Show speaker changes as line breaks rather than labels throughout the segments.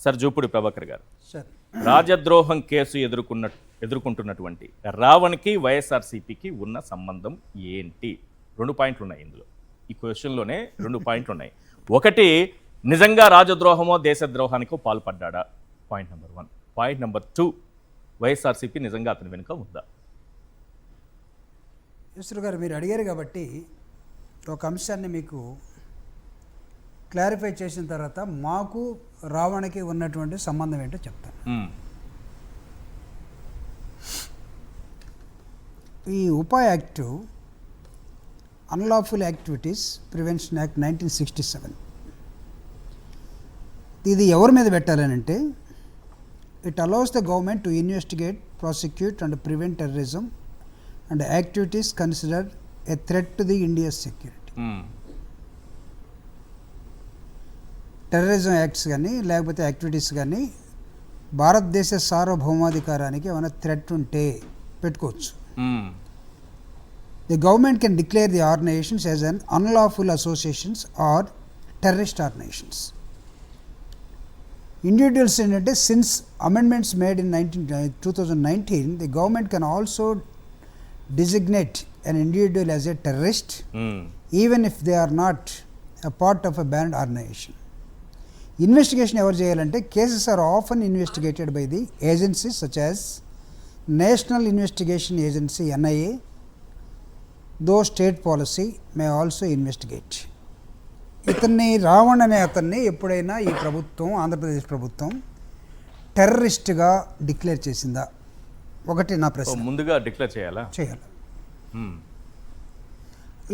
Sir Jupudi Prabhakar గారు,
sir
రాజద్రోహం case ఎదుర్కొంటున్నటువంటి రావణ్కి వైఎస్ఆర్సీపీకి ఉన్న సంబంధం ఏంటి? 2 పాయింట్లు ఉన్నాయి ఇందులో. ఈ క్వశ్చన్లోనే 2 పాయింట్లు ఉన్నాయి. ఒకటి, నిజంగా రాజద్రోహమో దేశద్రోహానికో పాల్పడ్డా? Point number 1. Point number 2, YSRCP నిజంగా అతని వెనుక ఉందా?
ఈశ్వర్ గారు, మీరు అడిగారు కాబట్టి ఒక అంశాన్ని మీకు క్లారిఫై చేసిన తర్వాత మాకు రావణకి ఉన్నటువంటి సంబంధం ఏంటో చెప్తాను. ఈ UAPA act, unlawful activities prevention act 1967, ఇది ఎవరి మీద పెట్టాలనంటే, it allows the government to investigate, prosecute and prevent terrorism and activities considered a threat to the India's security. Terrorism acts కానీ లేకపోతే యాక్టివిటీస్ కానీ భారతదేశ సార్వభౌమాధికారానికి ఏమైనా థ్రెట్ ఉంటే పెట్టుకోవచ్చు. The government can declare the organisations as an unlawful associations or terrorist organisations. Individuals ఏంటంటే, since amendments made in 2019, the government can also designate an individual as a terrorist even if they are not a part of a banned organization. Investigation ఎవరు చేయాలంటే, cases are often investigated by the agencies such as National Investigation Agency NIA, though state policy may also investigate. ఇతన్ని, రావణ్ అనే అతన్ని ఎప్పుడైనా ఈ ప్రభుత్వం, ఆంధ్రప్రదేశ్ ప్రభుత్వం టెర్రరిస్ట్గా declare చేసిందా? ఒకటి నా ప్రశ్న.
ముందుగా డిక్లేర్ చేయాలి.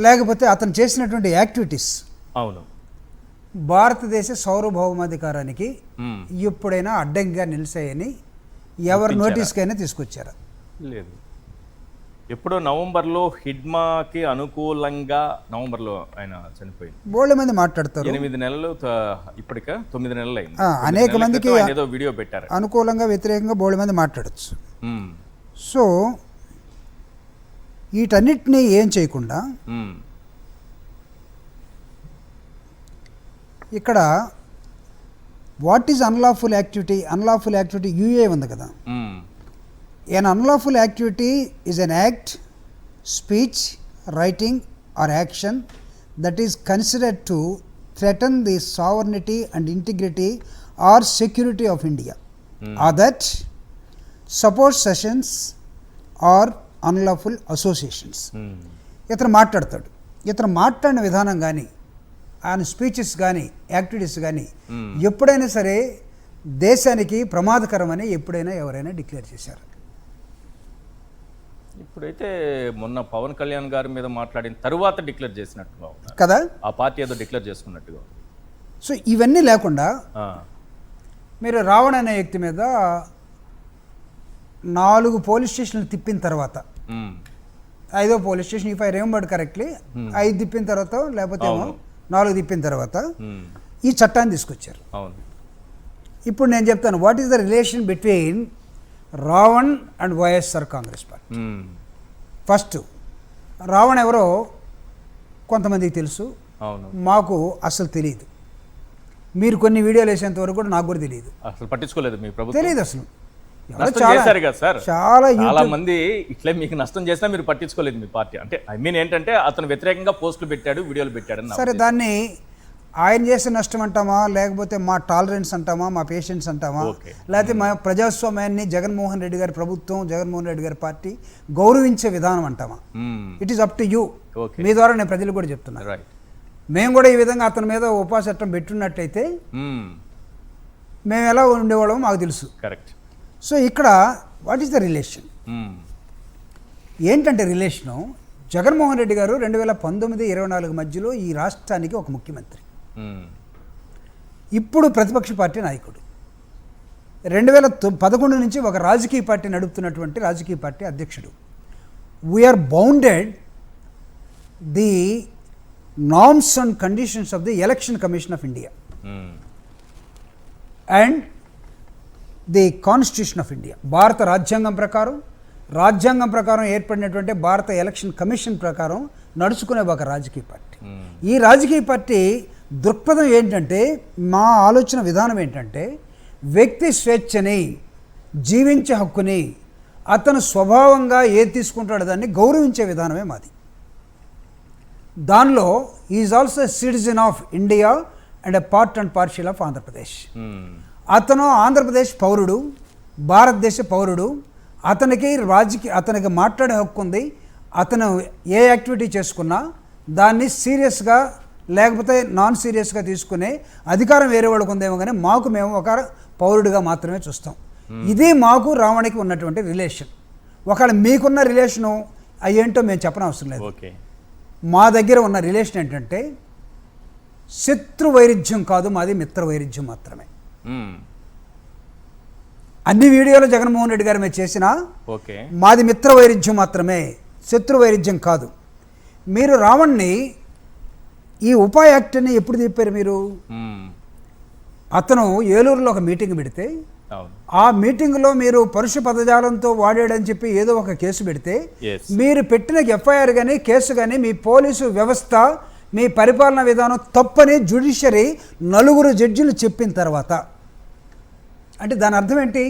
లేకపోతే అతను చేసినటువంటి యాక్టివిటీస్
అవును
భారతదేశ సార్వభౌమాధికారానికి ఎప్పుడైనా అడ్డంగా నిలిచాయని ఎవరి నోటీస్కైనా తీసుకొచ్చారా? లేదు.
ఎప్పుడో నవంబర్లో హిడ్మాకి అనుకూలంగా, నవంబర్లో ఆయన చనిపోయింది.
బోల్డ్ మంది మాట్లాడతారు.
8 నెలలు, ఇప్పటిక 9 నెలలు అయింది.
అనేక మందికి
ఏదో వీడియో పెట్టారు,
అనుకూలంగా వ్యతిరేకంగా బోల్డ్ మంది మాట్లాడచ్చు. సో వీటన్నిటినీ ఏం చేయకుండా ఇక్కడ what is unlawful activity? Unlawful activity UA ఉంది కదా. An unlawful activity is an act, speech, writing or action that is considered to threaten the sovereignty and integrity or security of India, or that supports sessions or unlawful associations. ఇతను మాట్లాడతాడు. ఇతను మాట్లాడిన విధానం కానీ, ఆయన speeches కానీ, activities కానీ ఎప్పుడైనా సరే దేశానికి ప్రమాదకరమని ఎప్పుడైనా ఎవరైనా డిక్లేర్ చేశారు?
ఇప్పుడైతే మొన్న పవన్ కళ్యాణ్ గారి మీద మాట్లాడిన తరువాత డిక్లేర్ చేసినట్టుగా
కదా,
ఆ పార్టీ ఏదో డిక్లేర్ చేసుకున్నట్టుగా.
సో ఇవన్నీ లేకుండా మీరు రావణ్ అనే వ్యక్తి మీద 4 పోలీస్ స్టేషన్లు తిప్పిన తర్వాత, 5వ police station, if I remember correctly, 5 తిప్పిన తర్వాత, లేకపోతే 4 తిప్పిన తర్వాత ఈ చట్టాన్ని తీసుకొచ్చారు.
అవును.
ఇప్పుడు నేను చెప్తాను, what is the relation between Ravan and YSR Congress party. First, Ravan ఎవరో కొంతమందికి తెలుసు, మాకు అసలు తెలియదు. మీరు కొన్ని వీడియోలు వేసేంత వరకు కూడా నాకు కూడా తెలియదు,
అసలు పట్టించుకోలేదు. మీ ప్రభుత్వం
తెలియదు అసలు.
చాలా మంది ఇట్లా మీకు నష్టం చేసినా మీరు పట్టించుకోలేదు మీ పార్టీ. అంటే ఐ మీన్ ఏంటంటే, అతను వ్యతిరేకంగా పోస్టులు పెట్టాడు, వీడియోలు పెట్టాడు.
సరే, దాన్ని ఆయన చేసే నష్టం అంటామా, లేకపోతే మా టాలరెన్స్ అంటామా, మా పేషెన్స్ అంటామా, లేకపోతే మా ప్రజాస్వామ్యాన్ని జగన్మోహన్ రెడ్డి గారి ప్రభుత్వం, జగన్మోహన్ రెడ్డి గారి పార్టీ గౌరవించే విధానం అంటామా? It is up to you. మీ ద్వారా నేను ప్రజలు కూడా చెప్తున్నాను. మేము కూడా ఈ విధంగా అతని మీద ఉపా చట్టం పెట్టున్నట్టయితే మేము ఎలా ఉండేవాళ్ళమో మాకు తెలుసు.
కరెక్ట్.
సో ఇక్కడ వాట్ ఈస్ ద రిలేషన్? ఏంటంటే రిలేషను, జగన్మోహన్ రెడ్డి గారు 2019-24 మధ్యలో ఈ రాష్ట్రానికి ఒక ముఖ్యమంత్రి, ఇప్పుడు ప్రతిపక్ష పార్టీ నాయకుడు, 2011 నుంచి ఒక రాజకీయ పార్టీ నడుపుతున్నటువంటి రాజకీయ పార్టీ అధ్యక్షుడు. We are bounded the norms and conditions of the Election Commission of India and the Constitution of India. భారత రాజ్యాంగం ప్రకారం ఏర్పడినటువంటి భారత ఎలక్షన్ కమిషన్ ప్రకారం నడుచుకునే ఒక రాజకీయ పార్టీ. ఈ రాజకీయ పార్టీ దృక్పథం ఏంటంటే, మా ఆలోచన విధానం ఏంటంటే, వ్యక్తి స్వేచ్ఛని, జీవించే హక్కుని అతను స్వభావంగా ఏది తీసుకుంటాడో దాన్ని గౌరవించే విధానమే మాది. దానిలో is also citizen of India and a part and partial of Andhra Pradesh. అతను ఆంధ్రప్రదేశ్ పౌరుడు, భారతదేశ పౌరుడు. అతనికి మాట్లాడే హక్కు ఉంది. అతను ఏ యాక్టివిటీ చేసుకున్నా దాన్ని సీరియస్గా లేకపోతే నాన్ సీరియస్గా తీసుకునే అధికారం వేరే వాళ్ళకు ఉందేమో, కానీ మేము ఒక పౌరుడిగా మాత్రమే చూస్తాం. ఇది మాకు రావణికి ఉన్నటువంటి రిలేషన్. ఒకవేళ మీకున్న రిలేషను అయ్యేంటో మేము చెప్పనవసరం లేదు. మా దగ్గర ఉన్న రిలేషన్ ఏంటంటే శత్రు వైరుధ్యం కాదు, మాది మిత్ర వైరుధ్యం మాత్రమే. అన్ని వీడియోలు జగన్మోహన్ రెడ్డి గారి మీద చేసినా మాది మిత్ర వైరుధ్యం మాత్రమే, శత్రు వైరుధ్యం కాదు. మీరు రావణ్ణి ఈ ఉపా యాక్ట్ని ఎప్పుడు చెప్పారు మీరు? అతను ఏలూరులో ఒక మీటింగ్ పెడితే ఆ మీటింగ్లో మీరు పరుష పదజాలంతో వాడాడని చెప్పి ఏదో ఒక కేసు పెడితే మీరు పెట్టిన ఎఫ్ఐఆర్ కానీ కేసు కానీ మీ పోలీసు వ్యవస్థ మీ పరిపాలనా విధానం తప్పని జ్యుడిషియరీ 4 జడ్జిలు చెప్పిన తర్వాత, అంటే దాని అర్థం ఏంటి?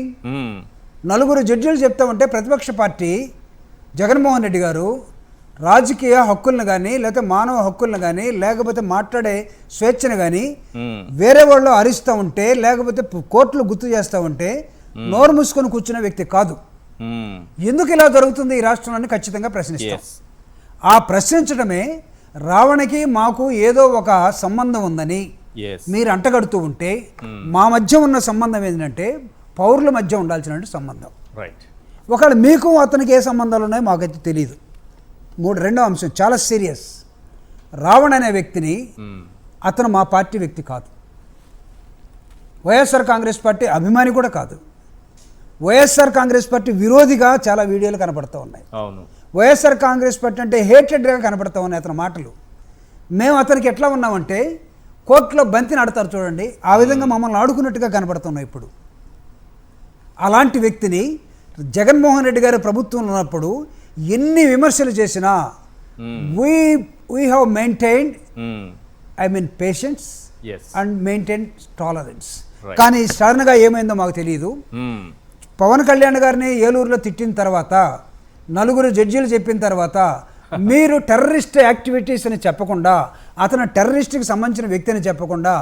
4 జడ్జిలు చెప్తామంటే ప్రతిపక్ష పార్టీ జగన్మోహన్ రెడ్డి గారు రాజకీయ హక్కులను కానీ లేకపోతే మానవ హక్కులను కానీ లేకపోతే మాట్లాడే స్వేచ్ఛను కానీ వేరే వాళ్ళు హరిస్తూ ఉంటే లేకపోతే కోర్టులు గుర్తు చేస్తూ ఉంటే నోరు మూసుకొని కూర్చున్న వ్యక్తి కాదు. ఎందుకు ఇలా జరుగుతుంది ఈ రాష్ట్రంలోని ఖచ్చితంగా ప్రశ్నిస్తాం. ఆ ప్రశ్నించడమే రావణకి మాకు ఏదో ఒక సంబంధం ఉందని మీరు అంటగడుతూ ఉంటే మా మధ్య ఉన్న సంబంధం ఏంటంటే పౌరుల మధ్య ఉండాల్సిన సంబంధం. ఒకవేళ మీకు అతనికి ఏ సంబంధాలు ఉన్నాయో మాకైతే తెలియదు. రెండో అంశం చాలా సీరియస్. రావణ్ అనే వ్యక్తిని అతను మా పార్టీ వ్యక్తి కాదు, వైఎస్ఆర్ కాంగ్రెస్ పార్టీ అభిమాని కూడా కాదు. వైఎస్ఆర్ కాంగ్రెస్ పార్టీ విరోధిగా చాలా వీడియోలు కనపడుతూ ఉన్నాయి. వైఎస్ఆర్ కాంగ్రెస్ పార్టీ అంటే హేటెడ్గా కనపడుతూ ఉన్నాయి అతని మాటలు. మేము అతనికి ఎట్లా ఉన్నామంటే కోర్టులో బంతిని ఆడతారు చూడండి, ఆ విధంగా మమ్మల్ని ఆడుకున్నట్టుగా కనపడుతున్నాయి ఇప్పుడు. అలాంటి వ్యక్తిని జగన్మోహన్ రెడ్డి గారి ప్రభుత్వంలో ఉన్నప్పుడు ఎన్ని విమర్శలు చేసినా we have maintained patience and maintain tolerance. కానీ సడన్గా ఏమైందో మాకు తెలియదు. పవన్ కళ్యాణ్ గారిని ఏలూరులో తిట్టిన తర్వాత 4 జడ్జీలు చెప్పిన తర్వాత మీరు టెర్రరిస్ట్ యాక్టివిటీస్ అని చెప్పకుండా, అతను టెర్రరిస్ట్కి సంబంధించిన వ్యక్తి అని చెప్పకుండా,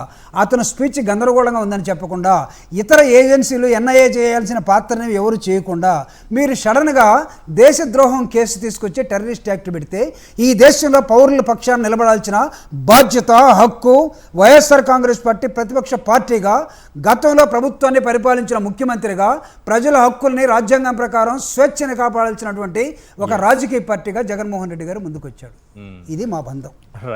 అతను స్పీచ్ గందరగోళంగా ఉందని చెప్పకుండా, ఇతర ఏజెన్సీలు ఎన్ఐఏ చేయాల్సిన పాత్రని ఎవరు చేయకుండా మీరు సడన్గా దేశద్రోహం కేసు తీసుకొచ్చి టెర్రరిస్ట్ యాక్ట్ పెడితే ఈ దేశంలో పౌరుల పక్షాన్ని నిలబడాల్సిన బాధ్యత, హక్కు వైఎస్ఆర్ కాంగ్రెస్ పార్టీ ప్రతిపక్ష పార్టీగా, గతంలో ప్రభుత్వాన్ని పరిపాలించిన ముఖ్యమంత్రిగా, ప్రజల హక్కుల్ని రాజ్యాంగం ప్రకారం స్వేచ్ఛని కాపాడాల్సినటువంటి ఒక రాజకీయ పార్టీగా జగన్మోహన్ రెడ్డి గారు ముందుకొచ్చాడు. ఇది మా బంధం.